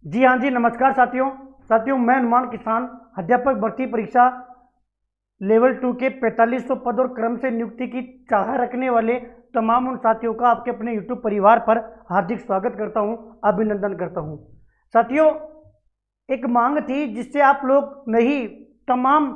जी हाँ जी, नमस्कार साथियों मैं अनुमान किसान अध्यापक भर्ती परीक्षा लेवल 2 के 4500 पद और क्रम से नियुक्ति की चाह रखने वाले तमाम उन साथियों का आपके अपने YouTube परिवार पर हार्दिक स्वागत करता हूं, अभिनंदन करता हूं। साथियों, एक मांग थी जिससे आप लोग नहीं, तमाम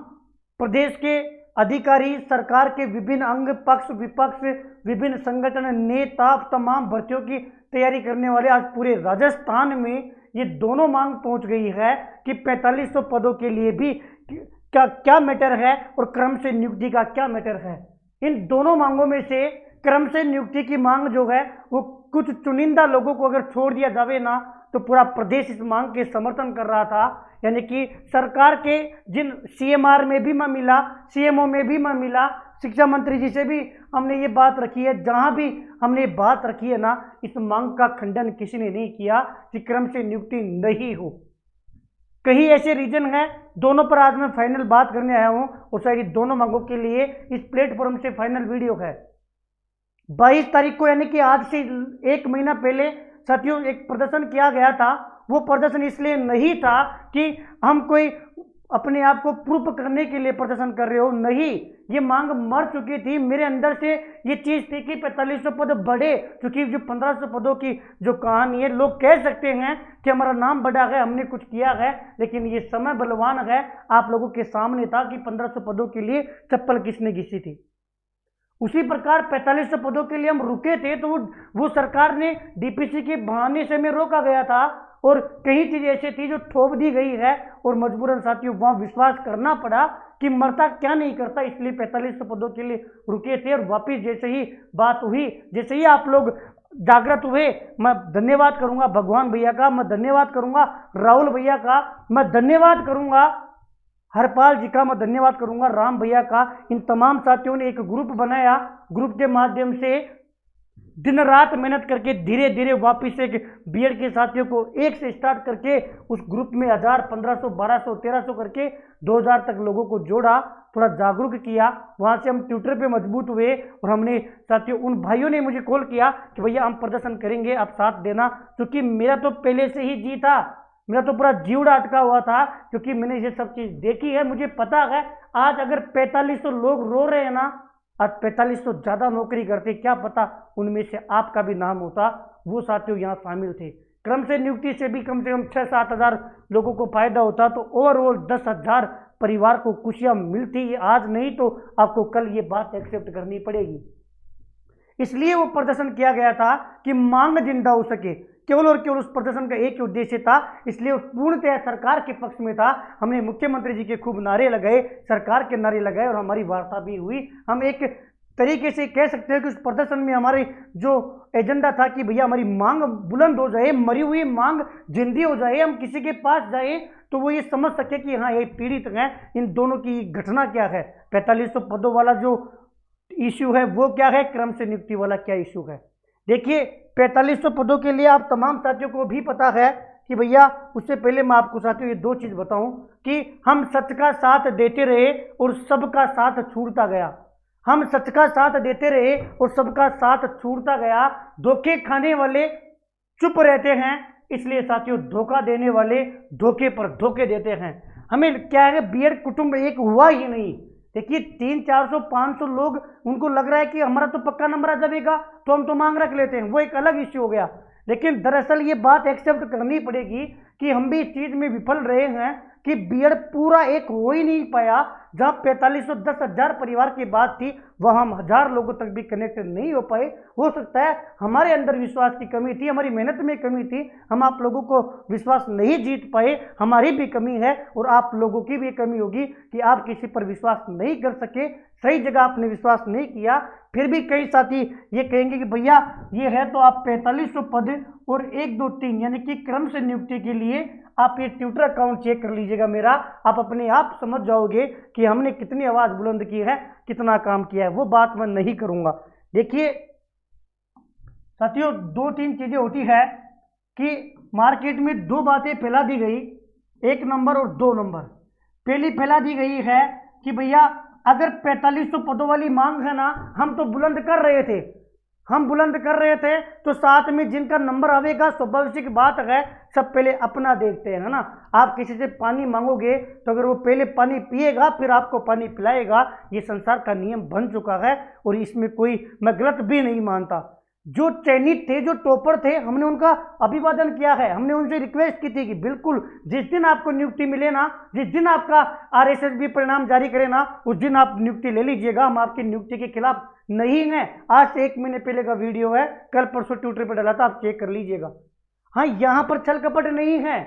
प्रदेश के अधिकारी, सरकार के विभिन्न अंग, पक्ष विपक्ष, विभिन्न संगठन, नेता, तमाम भर्तियों की तैयारी करने वाले आज पूरे राजस्थान में ये दोनों मांग पहुंच गई है कि 4500 पदों के लिए भी क्या क्या मैटर है और क्रम से नियुक्ति का क्या मैटर है। इन दोनों मांगों में से क्रम से नियुक्ति की मांग जो है वो कुछ चुनिंदा लोगों को अगर छोड़ दिया जावे ना तो पूरा प्रदेश इस मांग के समर्थन कर रहा था। यानी कि सरकार के जिन सीएमआर में भी मैं मिला, सीएमओ में भी मैं मिला, शिक्षा मंत्री जी से भी हमने ये बात रखी है, जहां भी हमने ये बात रखी है ना, इस मांग का खंडन किसी ने नहीं किया कि क्रम से नियुक्ति नहीं हो। कहीं ऐसे रीजन है, दोनों पर आज मैं फाइनल बात करने आया हूं और शायद दोनों मांगों के लिए इस प्लेटफॉर्म से फाइनल वीडियो है। 22 तारीख को यानी कि आज से एक महीना पहले साथियों एक प्रदर्शन किया गया था। वो प्रदर्शन इसलिए नहीं था कि हम कोई अपने आप को प्रूफ करने के लिए प्रदर्शन कर रहे हो, नहीं, ये मांग मर चुकी थी। मेरे अंदर से ये चीज थी कि 4500 पद बढ़े, क्योंकि जो 1500 पदों की जो कहानी है, लोग कह सकते हैं कि हमारा नाम बढ़ा है, हमने कुछ किया है, लेकिन ये समय बलवान है। आप लोगों के सामने था कि 1500 पदों के लिए चप्पल किसने घिसी थी। उसी प्रकार 4500 पदों के लिए हम रुके थे तो वो सरकार ने डीपीसी के बहाने से हमें रोका गया था और कई चीज ऐसी थी जो थोप दी गई है और मजबूरन साथियों वहां विश्वास करना पड़ा कि मरता क्या नहीं करता, इसलिए 4500 पदों के लिए रुके थे। और वापिस जैसे ही बात हुई, जैसे ही आप लोग जागृत हुए, मैं धन्यवाद करूंगा भगवान भैया का, मैं धन्यवाद करूंगा राहुल भैया का, मैं धन्यवाद करूंगा हरपाल जी का, मैं धन्यवाद करूंगा राम भैया का। इन तमाम साथियों ने एक ग्रुप बनाया, ग्रुप के माध्यम से दिन रात मेहनत करके धीरे धीरे वापिस एक बीएड के साथियों को एक से स्टार्ट करके उस ग्रुप में 1000, 1500, 1200, 1300 करके 2000 तक लोगों को जोड़ा, थोड़ा जागरूक किया। वहां से हम ट्विटर पे मजबूत हुए और हमने साथियों उन भाइयों ने मुझे कॉल किया कि भैया हम प्रदर्शन करेंगे, आप साथ देना, क्योंकि मेरा तो पहले से ही जी था, मेरा तो पूरा जीवड़ा अटका हुआ था, क्योंकि मैंने ये सब चीज देखी है। मुझे पता है आज अगर 4500 लोग रो रहे हैं ना, आज 4500 ज्यादा नौकरी करते, क्या पता उनमें से आपका भी नाम होता। वो साथियों यहाँ शामिल थे। क्रम से नियुक्ति से भी कम से कम 6-7 हजार लोगों को फायदा होता, तो ओवरऑल 10,000 परिवार को खुशियां मिलती। आज नहीं तो आपको कल ये बात एक्सेप्ट करनी पड़ेगी। इसलिए वो प्रदर्शन किया गया था कि मांग जिंदा हो सके, केवल और केवल उस प्रदर्शन का एक ही उद्देश्य था। इसलिए वो पूर्णतः सरकार के पक्ष में था। हमने मुख्यमंत्री जी के खूब नारे लगाए, सरकार के नारे लगाए और हमारी वार्ता भी हुई। हम एक तरीके से कह सकते हैं कि उस प्रदर्शन में हमारे जो एजेंडा था कि भैया हमारी मांग बुलंद हो जाए, मरी हुई मांग जिंदी हो जाए, हम किसी के पास जाए तो वो ये समझ सके कि हाँ ये पीड़ित हैं, इन दोनों की घटना क्या है। 4500 पदों वाला जो इश्यू है वो क्या है, क्रम से नियुक्ति वाला क्या इश्यू है। देखिए 4500 पदों के लिए आप तमाम साथियों को भी पता है कि भैया, उससे पहले मैं आपको साथियों ये दो चीज बताऊं कि हम सच का साथ देते रहे और सबका साथ छूटता गया। हम सच का साथ देते रहे और सबका साथ छूटता गया। धोखे खाने वाले चुप रहते हैं, इसलिए साथियों धोखा देने वाले धोखे पर धोखे देते हैं। हमें क्या है, बीएड कुटुंब एक हुआ ही नहीं। देखिए 300, 400, 500 लोग, उनको लग रहा है कि हमारा तो पक्का नंबर आ जाएगा तो हम तो मांग रख लेते हैं, वो एक अलग इश्यू हो गया। लेकिन दरअसल ये बात एक्सेप्ट करनी पड़ेगी कि हम भी इस चीज में विफल रहे हैं कि बीएड पूरा एक हो ही नहीं पाया। जहां 4500 10,000 परिवार की बात थी, वह हम 1000 लोगों तक भी कनेक्ट नहीं हो पाए। हो सकता है हमारे अंदर विश्वास की कमी थी, हमारी मेहनत में कमी थी, हम आप लोगों को विश्वास नहीं जीत पाए, हमारी भी कमी है और आप लोगों की भी कमी होगी कि आप किसी पर विश्वास नहीं कर सके, सही जगह आपने विश्वास नहीं किया। फिर भी कई साथी ये कहेंगे कि भैया ये है तो आप 4500 पद और 1, 2, 3 यानी कि क्रम से नियुक्ति के लिए आप ये ट्विटर अकाउंट चेक कर लीजिएगा मेरा, आप अपने आप समझ जाओगे कि हमने कितनी आवाज बुलंद की है, कितना काम किया है। वो बात मैं नहीं करूंगा। देखिए साथियों 2-3 चीजें होती है कि मार्केट में दो बातें फैला दी गई, 1 नंबर और 2 नंबर। पहली फैला दी गई है कि भैया अगर 4500 पदों वाली मांग है ना, हम तो बुलंद कर रहे थे, हम बुलंद कर रहे थे तो साथ में जिनका नंबर आवेगा स्वाभाविक बात है सब पहले अपना देखते हैं ना। आप किसी से पानी मांगोगे तो अगर वो पहले पानी पिएगा फिर आपको पानी पिलाएगा, ये संसार का नियम बन चुका है और इसमें कोई मैं गलत भी नहीं मानता। जो चयनित थे, जो टॉपर थे, हमने उनका अभिवादन किया है, हमने उनसे रिक्वेस्ट की थी कि बिल्कुल जिस दिन आपको नियुक्ति मिले ना, जिस दिन आपका आरएसएस परिणाम जारी करे ना, उस दिन आप नियुक्ति ले लीजिएगा। हम आपकी नियुक्ति के खिलाफ नहीं है। आज से 1 महीने पहले का वीडियो है, कल परसों ट्विटर पर डाला था, आप चेक कर लीजिएगा। हाँ, यहां पर छल कपट नहीं है।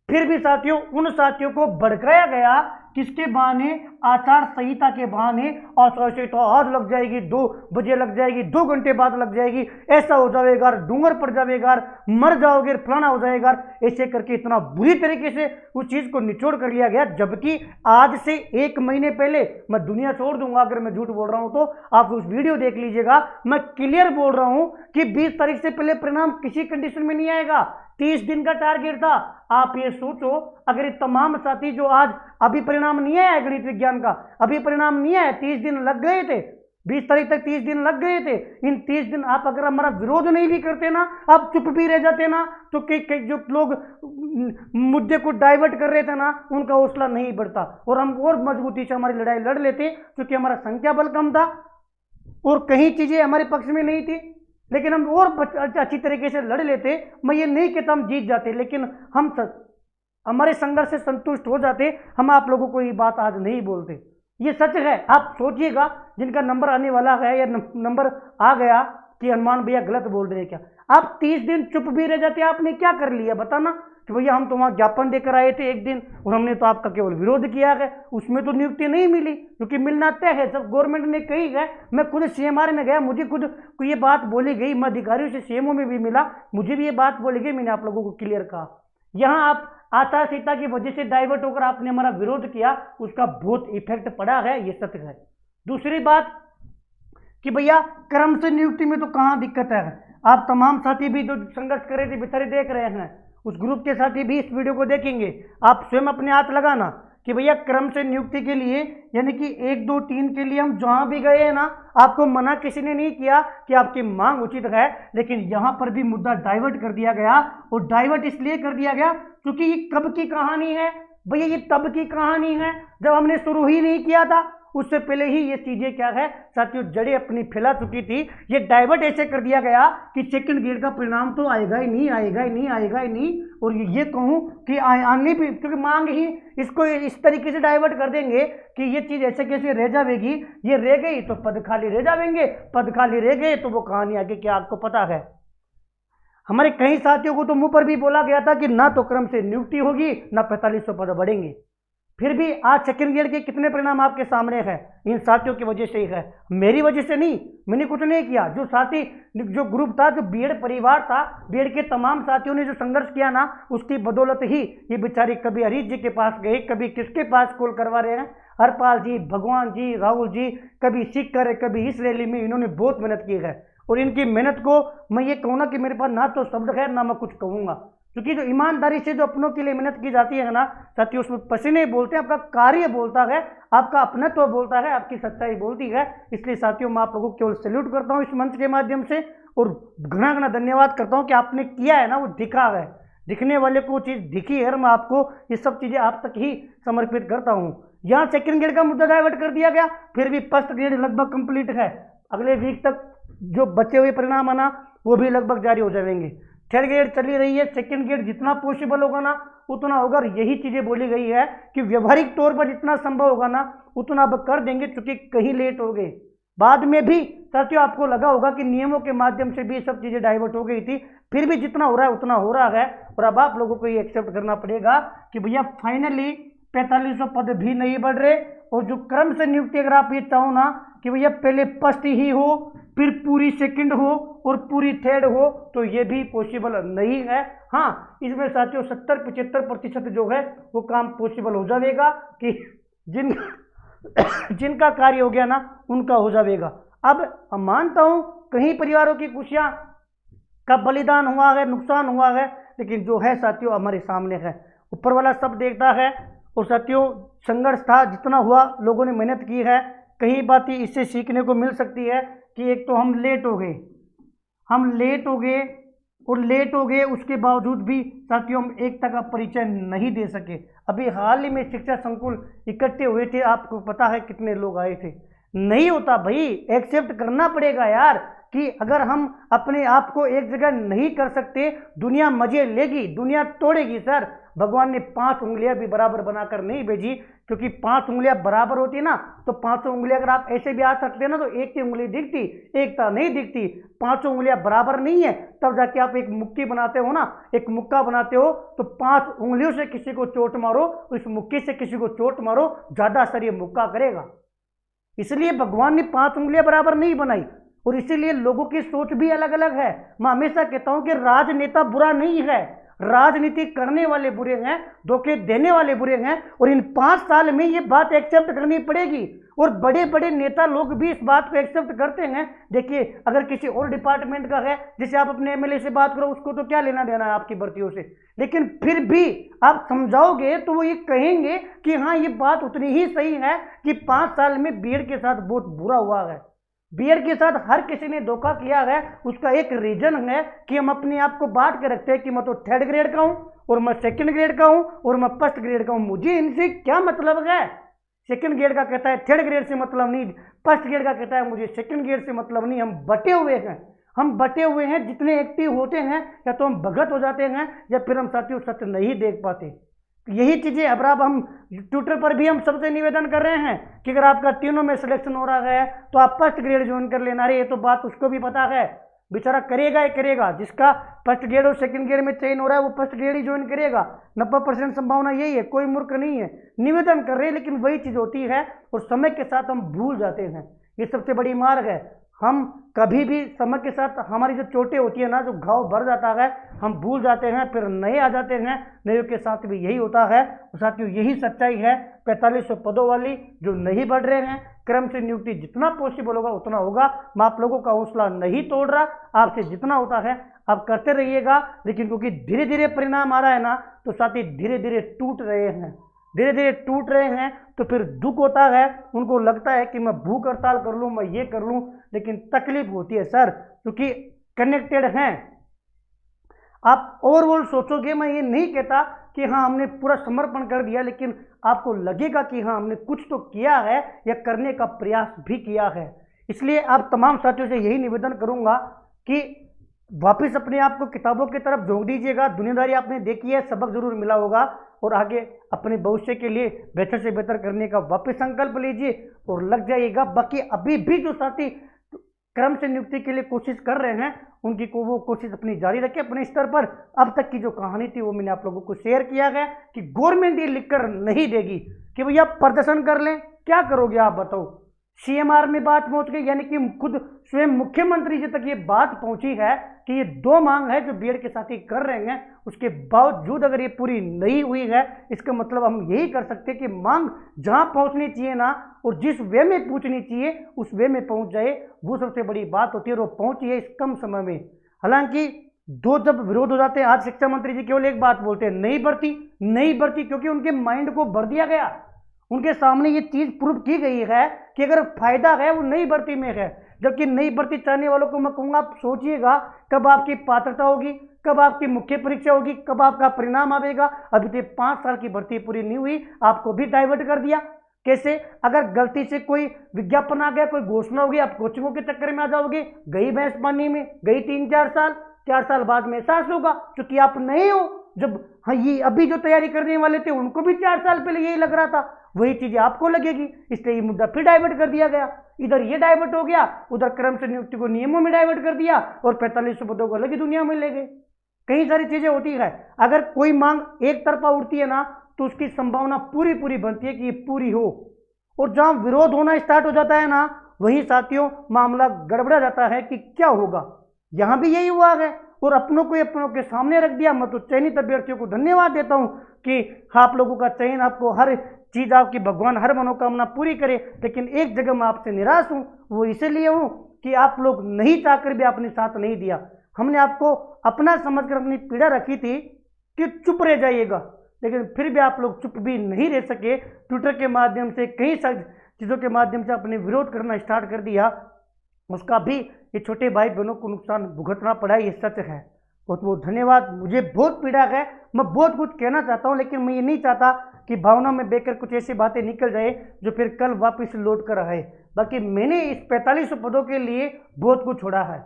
फिर भी साथियों, उन साथियों को भड़काया गया किसके बहाने? आचार संहिता के बहाने। आचार संहिता आज लग जाएगी, 2 बजे लग जाएगी, 2 घंटे बाद लग जाएगी, ऐसा हो जाएगा, डूंगर पड़ जाएगा, मर जाओगे, फलाना हो जाएगा, ऐसे करके इतना बुरी तरीके से उस चीज को निचोड़ कर लिया गया। जबकि आज से 1 महीने पहले, मैं दुनिया छोड़ दूंगा अगर मैं झूठ बोल रहा हूं तो आप उस वीडियो देख लीजिएगा, मैं क्लियर बोल रहा हूं कि 20 तारीख से पहले परिणाम किसी कंडीशन में नहीं आएगा। 30 दिन का टारगेट था। आप ये सोचो, अगर ये तमाम साथी जो आज अभी परिणाम नहीं आया गणित विज्ञान का, अभी परिणाम नहीं आया, 30 दिन लग गए थे, 20 तारीख तक 30 दिन लग गए थे। इन 30 दिन आप अगर हमारा विरोध नहीं भी करते ना, आप चुप भी रह जाते ना, तो कई जो लोग मुद्दे को डाइवर्ट कर रहे थे ना, उनका हौसला नहीं बढ़ता और हम और मजबूती से हमारी लड़ाई लड़ लेते, क्योंकि हमारा संख्या बल कम था और कहीं चीजें हमारे पक्ष में नहीं थी, लेकिन हम और अच्छी तरीके से लड़ लेते। मैं ये नहीं कहता हम जीत जाते, लेकिन हम हमारे संघर्ष से संतुष्ट हो जाते। हम आप लोगों को ये बात आज नहीं बोलते, ये सच है। आप सोचिएगा, जिनका नंबर आने वाला है या नंबर आ गया कि हनुमान भैया गलत बोल रहे हैं क्या, आप 30 दिन चुप भी रह जाते। आपने क्या कर लिया बताना कि भैया हम तो वहां ज्ञापन देकर आए थे 1 दिन और हमने तो आपका केवल विरोध किया है, उसमें तो नियुक्ति नहीं मिली, क्योंकि मिलना तय है, सब गवर्नमेंट ने कही है। मैं खुद सीएमआर में गया, मुझे खुद को ये बात बोली गई, मैं अधिकारियों से सीएमओ में भी मिला, मुझे भी ये बात बोली गई, मैंने आप लोगों को क्लियर कहा। यहाँ आप आचार संहिता की वजह से डाइवर्ट होकर आपने हमारा विरोध किया, उसका बहुत इफेक्ट पड़ा है, ये सत्य है। दूसरी बात कि भैया क्रम से नियुक्ति में तो कहाँ दिक्कत है। आप तमाम साथी भी जो संघर्ष कर रहे थे बेचारे देख रहे हैं, उस ग्रुप के साथी भी इस वीडियो को देखेंगे। आप स्वयं अपने हाथ लगाना कि भैया क्रम से नियुक्ति के लिए, यानी कि 1 2 3 के लिए हम जहां भी गए हैं ना, आपको मना किसी ने नहीं किया कि आपकी मांग उचित है, लेकिन यहां पर भी मुद्दा डाइवर्ट कर दिया गया। और डाइवर्ट इसलिए कर दिया गया क्योंकि ये कब की कहानी है भैया, ये तब की कहानी है जब हमने शुरू ही नहीं किया था। उससे पहले ही ये चीजें क्या है साथियों, जड़ें अपनी फैला चुकी थी। ये डाइवर्ट ऐसे कर दिया गया कि सेकंड ग्रेड का परिणाम तो आएगा ही नहीं, आएगा ही नहीं, आएगा ही नहीं। और ये कहूं कि आने भी, क्योंकि मांग ही इसको इस तरीके से डाइवर्ट कर देंगे कि ये चीज ऐसे कैसे रह जाएगी, ये रह गई तो पद खाली रह जाएंगे, पद खाली रह गए तो वो कहानी आगे क्या आपको पता है। हमारे कई साथियों को तो मुंह पर भी बोला गया था कि ना तो क्रम से नियुक्ति होगी, ना 4500 पद बढ़ेंगे। फिर भी आज सेकंड ग्रेड के कितने परिणाम आपके सामने हैं, इन साथियों की वजह से ही है, मेरी वजह से नहीं। मैंने कुछ नहीं किया। जो साथी, जो ग्रुप था, जो बीएड परिवार था, बीएड के तमाम साथियों ने जो संघर्ष किया ना, उसकी बदौलत ही ये बेचारे कभी हरीश जी के पास गए, कभी किसके पास कॉल करवा रहे हैं, हरपाल जी, भगवान जी, राहुल जी, कभी सीख कर, कभी इस रैली में, इन्होंने बहुत मेहनत की है। और इनकी मेहनत को मैं ये कहूँ ना कि मेरे पास ना तो शब्द है ना मैं कुछ कहूँगा, क्योंकि जो ईमानदारी से जो अपनों के लिए मेहनत की जाती है ना साथियों, उसमें पसीने बोलते हैं, आपका कार्य बोलता है, आपका अपनत्व तो बोलता है, आपकी सच्चाई बोलती है। इसलिए साथियों मैं आप लोगों को केवल सैल्यूट करता हूँ इस मंच के माध्यम से, और घना घना धन्यवाद करता हूँ कि आपने किया है ना, वो दिखा है, दिखने वाले को चीज़ दिखी है। मैं आपको ये सब चीज़ें आप तक ही समर्पित करता हूँ। यहाँ सेकेंड ग्रेड का मुद्दा डाइवर्ट कर दिया गया, फिर भी फर्स्ट ग्रेड लगभग कंप्लीट है। अगले वीक तक जो बचे हुए परिणाम आना वो भी लगभग जारी हो जाएंगे। थर्ड ग्रेड चली रही है, सेकंड ग्रेड जितना पॉसिबल होगा ना उतना होगा। और यही चीज़ें बोली गई है कि व्यवहारिक तौर पर जितना संभव होगा ना उतना अब कर देंगे, क्योंकि कहीं लेट हो गए। बाद में भी साथियों आपको लगा होगा कि नियमों के माध्यम से भी सब चीज़ें डाइवर्ट हो गई थी, फिर भी जितना हो रहा है उतना हो रहा है। और अब आप लोगों को ये एक्सेप्ट करना पड़ेगा कि भैया फाइनली 4500 पद भी नहीं बढ़ रहे। और जो क्रम से नियुक्ति, अगर आप ये चाहो ना कि भैया पहले फर्स्ट ही हो, फिर पूरी सेकंड हो और पूरी थर्ड हो, तो ये भी पॉसिबल नहीं है। हाँ, इसमें साथियों 70-75% जो है वो काम पॉसिबल हो जाएगा कि जिनका कार्य हो गया ना उनका हो जाएगा। अब मानता हूं कहीं परिवारों की खुशियां का बलिदान हुआ है, नुकसान हुआ है, लेकिन जो है साथियों हमारे सामने है, ऊपर वाला सब देखता है। और साथियों संघर्ष था, जितना हुआ लोगों ने मेहनत की है। कहीं बातें इससे सीखने को मिल सकती है कि एक तो हम लेट हो गए, हम लेट हो गए उसके बावजूद भी साथियों हम एकता का परिचय नहीं दे सके। अभी हाल ही में शिक्षा संकुल इकट्ठे हुए थे, आपको पता है कितने लोग आए थे। नहीं होता भाई, एक्सेप्ट करना पड़ेगा यार कि अगर हम अपने आप को एक जगह नहीं कर सकते, दुनिया मजे लेगी, दुनिया तोड़ेगी सर। भगवान ने 5 उंगलियां भी बराबर बनाकर नहीं भेजी, क्योंकि 5 उंगलियां बराबर होती ना तो 5 उंगलियां अगर आप ऐसे भी आ सकते ना तो एक की उंगली दिखती, एकता नहीं दिखती। 5 उंगलियां बराबर नहीं है तब जाके आप एक मुक्की बनाते हो ना, एक मुक्का बनाते हो तो 5 उंगलियों से किसी को चोट मारो, उस मुक्की से किसी को चोट मारो, ज्यादा असर ये मुक्का करेगा। इसलिए भगवान ने 5 उंगलियां बराबर नहीं बनाई और इसीलिए लोगों की सोच भी अलग अलग है। मैं हमेशा कहता हूं कि राजनेता बुरा नहीं है, राजनीति करने वाले बुरे हैं, धोखे देने वाले बुरे हैं। और इन 5 साल में ये बात एक्सेप्ट करनी पड़ेगी और बड़े बड़े नेता लोग भी इस बात को एक्सेप्ट करते हैं। देखिए अगर किसी और डिपार्टमेंट का है, जैसे आप अपने एमएलए से बात करो, उसको तो क्या लेना देना है आपकी भर्तियों से, लेकिन फिर भी आप समझाओगे तो वो ये कहेंगे कि हाँ ये बात उतनी ही सही है कि 5 साल में बीएड के साथ बहुत बुरा हुआ है। बीएड के साथ हर किसी ने धोखा किया है। उसका एक रीजन है कि हम अपने आप को बांट के रखते हैं कि मैं तो 3rd ग्रेड का हूं और मैं 2nd ग्रेड का हूं और मैं 1st ग्रेड का हूं। मुझे इनसे क्या मतलब है? 2nd ग्रेड का कहता है 3rd ग्रेड से मतलब नहीं, 1st ग्रेड का कहता है मुझे 2nd ग्रेड से मतलब नहीं। हम बटे हुए हैं, हम बटे हुए हैं। जितने एक्टिव होते हैं या तो हम भगत हो जाते हैं या फिर हम साथियों सत्य नहीं देख पाते। यही चीजें अब हम ट्विटर पर भी हम सबसे निवेदन कर रहे हैं कि अगर आपका तीनों में सिलेक्शन हो रहा है तो आप 1st ग्रेड ज्वाइन कर लेना। रे ये तो बात उसको भी पता है, बेचारा करेगा ही करेगा। जिसका 1st ग्रेड और 2nd ग्रेड में चयन हो रहा है वो 1st ग्रेड ही ज्वाइन करेगा। 90% संभावना यही है, कोई मूर्ख नहीं है। निवेदन कर रहे हैं लेकिन वही चीज होती है और समय के साथ हम भूल जाते हैं। ये सबसे बड़ी मार्ग है। हम कभी भी समय के साथ हमारी जो चोटें होती है ना, जो घाव भर जाता है, हम भूल जाते हैं, फिर नए आ जाते हैं। नए के साथ भी यही होता है। और साथियों यही सच्चाई है 4500 पदों वाली जो नहीं बढ़ रहे हैं। क्रम से नियुक्ति जितना पॉसिबल होगा उतना होगा। मैं आप लोगों का हौसला नहीं तोड़ रहा, आपसे जितना होता है आप करते रहिएगा। लेकिन क्योंकि धीरे धीरे परिणाम आ रहा है ना तो साथी धीरे धीरे टूट रहे हैं, धीरे धीरे टूट रहे हैं तो फिर दुख होता है। उनको लगता है कि मैं भूख हड़ताल कर लूं, मैं ये कर लूं, लेकिन तकलीफ होती है सर, क्योंकि कनेक्टेड हैं। आप ओवरऑल सोचोगे, मैं ये नहीं कहता कि हाँ हमने पूरा समर्पण कर दिया, लेकिन आपको लगेगा कि हाँ हमने कुछ तो किया है या करने का प्रयास भी किया है। इसलिए आप तमाम साथियों से यही निवेदन करूंगा कि वापस अपने आप को किताबों की तरफ झोंक दीजिएगा। दुनियादारी आपने देखी है, सबक जरूर मिला होगा और आगे अपने भविष्य के लिए बेहतर से बेहतर करने का वापस संकल्प लीजिए और लग जाइएगा। बाकी अभी भी जो साथी क्रम से नियुक्ति के लिए कोशिश कर रहे हैं उनकी को वो कोशिश अपनी जारी रखें अपने स्तर पर। अब तक की जो कहानी थी वो मैंने आप लोगों को शेयर किया गया कि गवर्नमेंट ये लिखकर नहीं देगी कि भैया प्रदर्शन कर लें, क्या करोगे आप बताओ। सीएमआर में बात पहुंच गई, यानी कि खुद स्वयं मुख्यमंत्री जी तक ये बात पहुंची है कि ये 2 मांग है जो बीएड के साथी कर रहे हैं, उसके बावजूद अगर ये पूरी नहीं हुई है, इसका मतलब हम यही कर सकते हैं कि मांग जहां पहुंचनी चाहिए ना और जिस वे में पूछनी चाहिए उस वे में पहुंच जाए, वो सबसे बड़ी बात होती है और वो पहुंची है इस कम समय में। हालांकि दो जब विरोध हो जाते हैं, आज शिक्षा मंत्री जी केवल एक बात बोलते हैं, नहीं भर्ती, क्योंकि उनके माइंड को भर दिया गया। उनके सामने ये चीज प्रूव की गई है कि अगर फायदा है वो नई भर्ती में है। जबकि नई भर्ती चाहने वालों को मैं कहूंगा आप सोचिएगा कब आपकी पात्रता होगी, कब आपकी मुख्य परीक्षा होगी, कब आपका परिणाम आएगा। अभी तो 5 साल की भर्ती पूरी नहीं हुई, आपको भी डाइवर्ट कर दिया। कैसे? अगर गलती से कोई विज्ञापन आ गया, कोई घोषणा होगी, आप कोचिंगों के चक्कर में आ जाओगे, गई भैंस पानी में, गई 3-4 साल, 4 साल बाद में एहसास होगा क्योंकि आप नए हो। जब हाँ ये अभी जो तैयारी करने वाले थे उनको भी 4 साल पहले यही लग रहा था, वही चीजें आपको लगेगी, इसलिए ये मुद्दा फिर डाइवर्ट कर दिया गया। इधर ये डाइवर्ट हो गया, उधर क्रम से नियुक्ति को नियमों में डाइवर्ट कर दिया और 4500 पदों को अलग ही दुनिया में ले गए। कई सारी चीजें होती है। अगर कोई मांग एक तरफा उठती है ना तो उसकी संभावना पूरी बनती है कि ये पूरी हो, और जहां विरोध होना स्टार्ट हो जाता है ना वही साथियों मामला गड़बड़ा जाता है कि क्या होगा। यहां भी यही हुआ है और अपनों के सामने रख दिया। मैं तो चयनित अभ्यर्थियों को धन्यवाद देता हूं कि आप लोगों का चयन, आपको हर चीज आपकी भगवान हर मनोकामना पूरी करे। लेकिन एक जगह मैं आपसे निराश हूं, वो इसीलिए हूं कि आप लोग नहीं चाहकर भी आपने साथ नहीं दिया। हमने आपको अपना समझकर अपनी पीड़ा रखी थी कि चुप रह जाइएगा, लेकिन फिर भी आप लोग चुप भी नहीं रह सके। ट्विटर के माध्यम से कई चीजों के माध्यम से अपने विरोध करना स्टार्ट कर दिया। उसका भी ये छोटे भाई बहनों को नुकसान भुगतना पड़ा, ये सच है। बहुत बहुत धन्यवाद। मुझे बहुत पीड़ा है, मैं बहुत कुछ कहना चाहता हूँ, लेकिन मैं ये नहीं चाहता कि भावना में बेकर कुछ ऐसी बातें निकल जाए जो फिर कल वापस लौट कर आए। बाकी मैंने इस 4500 पदों के लिए बहुत कुछ छोड़ा है,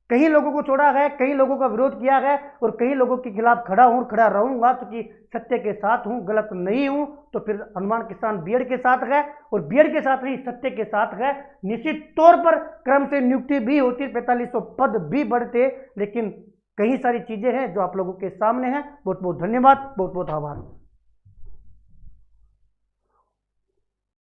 कई लोगों को छोड़ा है, कई लोगों का विरोध किया है और कई लोगों के खिलाफ खड़ा हूँ, खड़ा रहूंगा, क्योंकि सत्य के साथ हूँ, गलत नहीं हूँ। तो फिर हनुमान किसान बीएड के साथ है, और बीएड के साथ नहीं, सत्य के साथ है। निश्चित तौर पर क्रम से नियुक्ति भी होती, 4500 पद भी बढ़ते, लेकिन कई सारी चीजें हैं जो आप लोगों के सामने हैं। बहुत बहुत धन्यवाद, बहुत बहुत आभार।